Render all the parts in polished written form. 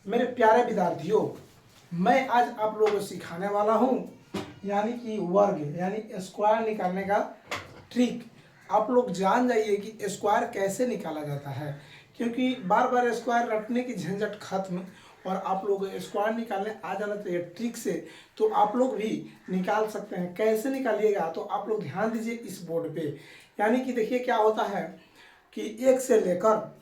मेरे प्यारे विद्यार्थियों, मैं आज आप लोगों को सिखाने वाला हूँ यानी कि वर्ग यानी स्क्वायर निकालने का ट्रिक। आप लोग जान जाइए कि स्क्वायर कैसे निकाला जाता है, क्योंकि बार बार स्क्वायर रटने की झंझट खत्म और आप लोग स्क्वायर निकालने आ जाना चाहिए ट्रिक से, तो आप लोग भी निकाल सकते हैं। कैसे निकालिएगा तो आप लोग ध्यान दीजिए इस बोर्ड पे। यानी कि देखिए क्या होता है कि 1 से लेकर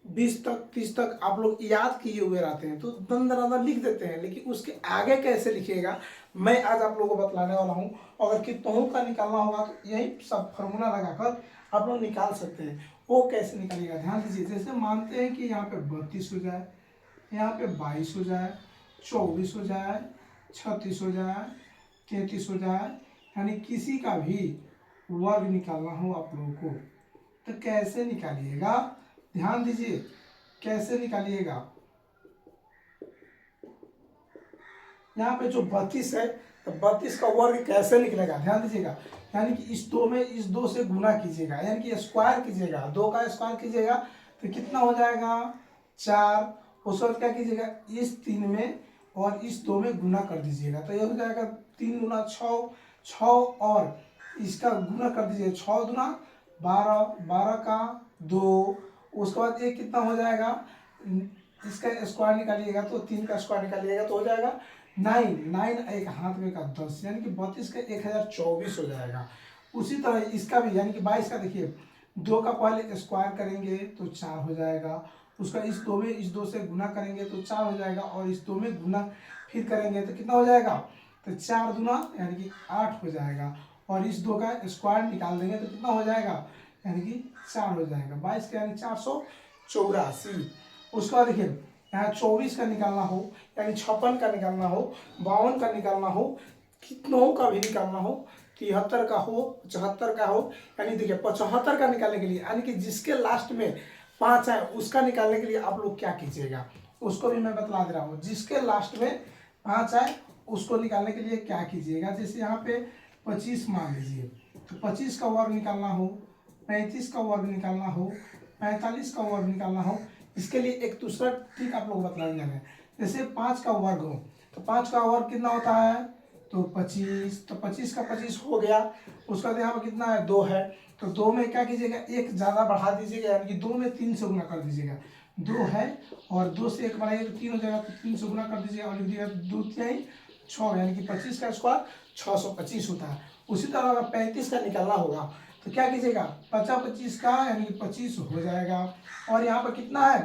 20 तक 30 तक आप लोग याद किए हुए रहते हैं तो दन दन लिख देते हैं, लेकिन उसके आगे कैसे लिखिएगा मैं आज आप लोगों को बतलाने वाला हूँ। अगर कितनों का निकालना होगा तो यही सब फार्मूला लगाकर आप लोग निकाल सकते हैं। वो कैसे निकालिएगा ध्यान दीजिए। जैसे मानते हैं कि यहाँ पे 32 हो जाए, यहाँ पे 22 हो जाए, 24 हो जाए, 36 हो जाए, 33 हो जाए, यानी किसी का भी वर्ग निकालना हो आप लोगों को तो कैसे निकालिएगा ध्यान दीजिए। कैसे निकालिएगा, यहाँ पे जो 32 है तो 32 का वर्ग कैसे निकलेगा ध्यान दीजिएगा। यानी कि इस दो में इस दो से गुना कीजिएगा, यानी कि स्क्वायर कीजिएगा, 2 का स्क्वायर कीजिएगा तो कितना हो जाएगा 4। उस वक्त क्या कीजिएगा इस 3 में और इस 2 में गुना कर दीजिएगा तो ये हो जाएगा 3 गुना 6, 6 और इसका गुना कर दीजिए 6 गुना 12, 12 का 2। उसके बाद ये कितना हो जाएगा, इसका स्क्वायर निकालिएगा तो 3 का स्क्वायर निकालिएगा तो हो जाएगा 9, 9 एक हाथ में का 10, यानी कि 32 का 1024 हो जाएगा। उसी तरह इसका भी यानी कि 22 का देखिए 2 का पहले स्क्वायर करेंगे तो 4 हो जाएगा, उसका इस 2 में इस 2 से गुना करेंगे तो 4 हो जाएगा और इस 2 में गुना फिर करेंगे तो कितना हो जाएगा, तो 4 दूना यानी कि 8 हो जाएगा और इस 2 का स्क्वायर निकाल देंगे तो कितना हो जाएगा यानी कि 4 हो जाएगा। 22 का यानी 484। उसके बाद देखिए यहाँ 24 का निकालना हो यानी 56 का निकालना हो, 52 का निकालना हो, कितनों का भी निकालना हो, 73 का हो, 75 का हो, यानी देखिए 75 का निकालने के लिए यानी कि जिसके लास्ट में 5 है उसका निकालने के लिए आप लोग क्या कीजिएगा उसको भी मैं बतला दे रहा हूँ। जिसके लास्ट में 5 है उसको निकालने के लिए क्या कीजिएगा, जैसे यहाँ पे 25 मान लीजिए तो 25 का वर्ग निकालना हो, 35 का वर्ग निकालना हो, 45 का वर्ग निकालना हो, इसके लिए एक दूसरा ट्रिक आप लोग बतलाने हैं। जैसे 5 का वर्ग हो तो 5 का वर्ग कितना होता है तो 25, तो 25 का 25 हो गया। उसका यहाँ पर कितना है 2 है तो 2 में क्या कीजिएगा एक ज़्यादा बढ़ा दीजिएगा, यानी कि 2 में 3 से गुना कर दीजिएगा। 2 है और 2 से 1 बढ़ाइए तो 3 हो जाएगा तो 3 से गुना कर दीजिएगा और लिख दिएगा 2 3 6, यानी कि 25 का स्क्वायर 625 होता है। उसी तरह अगर 35 का निकालना होगा तो क्या कीजिएगा 50 25 का यानी कि 25 हो जाएगा और यहाँ पर कितना है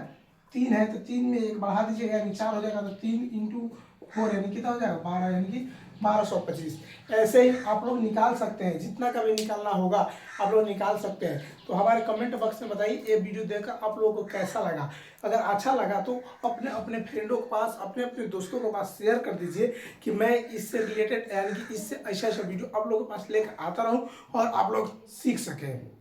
3 है तो 3 में 1 बढ़ा दीजिएगा यानी 4 हो जाएगा तो 3 इंटू 4 यानी कितना हो जाएगा 12, यानी कि 1225। ऐसे ही आप लोग निकाल सकते हैं, जितना का भी निकालना होगा आप लोग निकाल सकते हैं। तो हमारे कमेंट बॉक्स में बताइए ये वीडियो देखकर आप लोगों को कैसा लगा। अगर अच्छा लगा तो अपने अपने फ्रेंडों के पास, अपने अपने दोस्तों के पास शेयर कर दीजिए कि मैं इससे रिलेटेड यानी कि इससे ऐसा वीडियो आप लोगों के पास लेकर आता रहूं और आप लोग सीख सकें।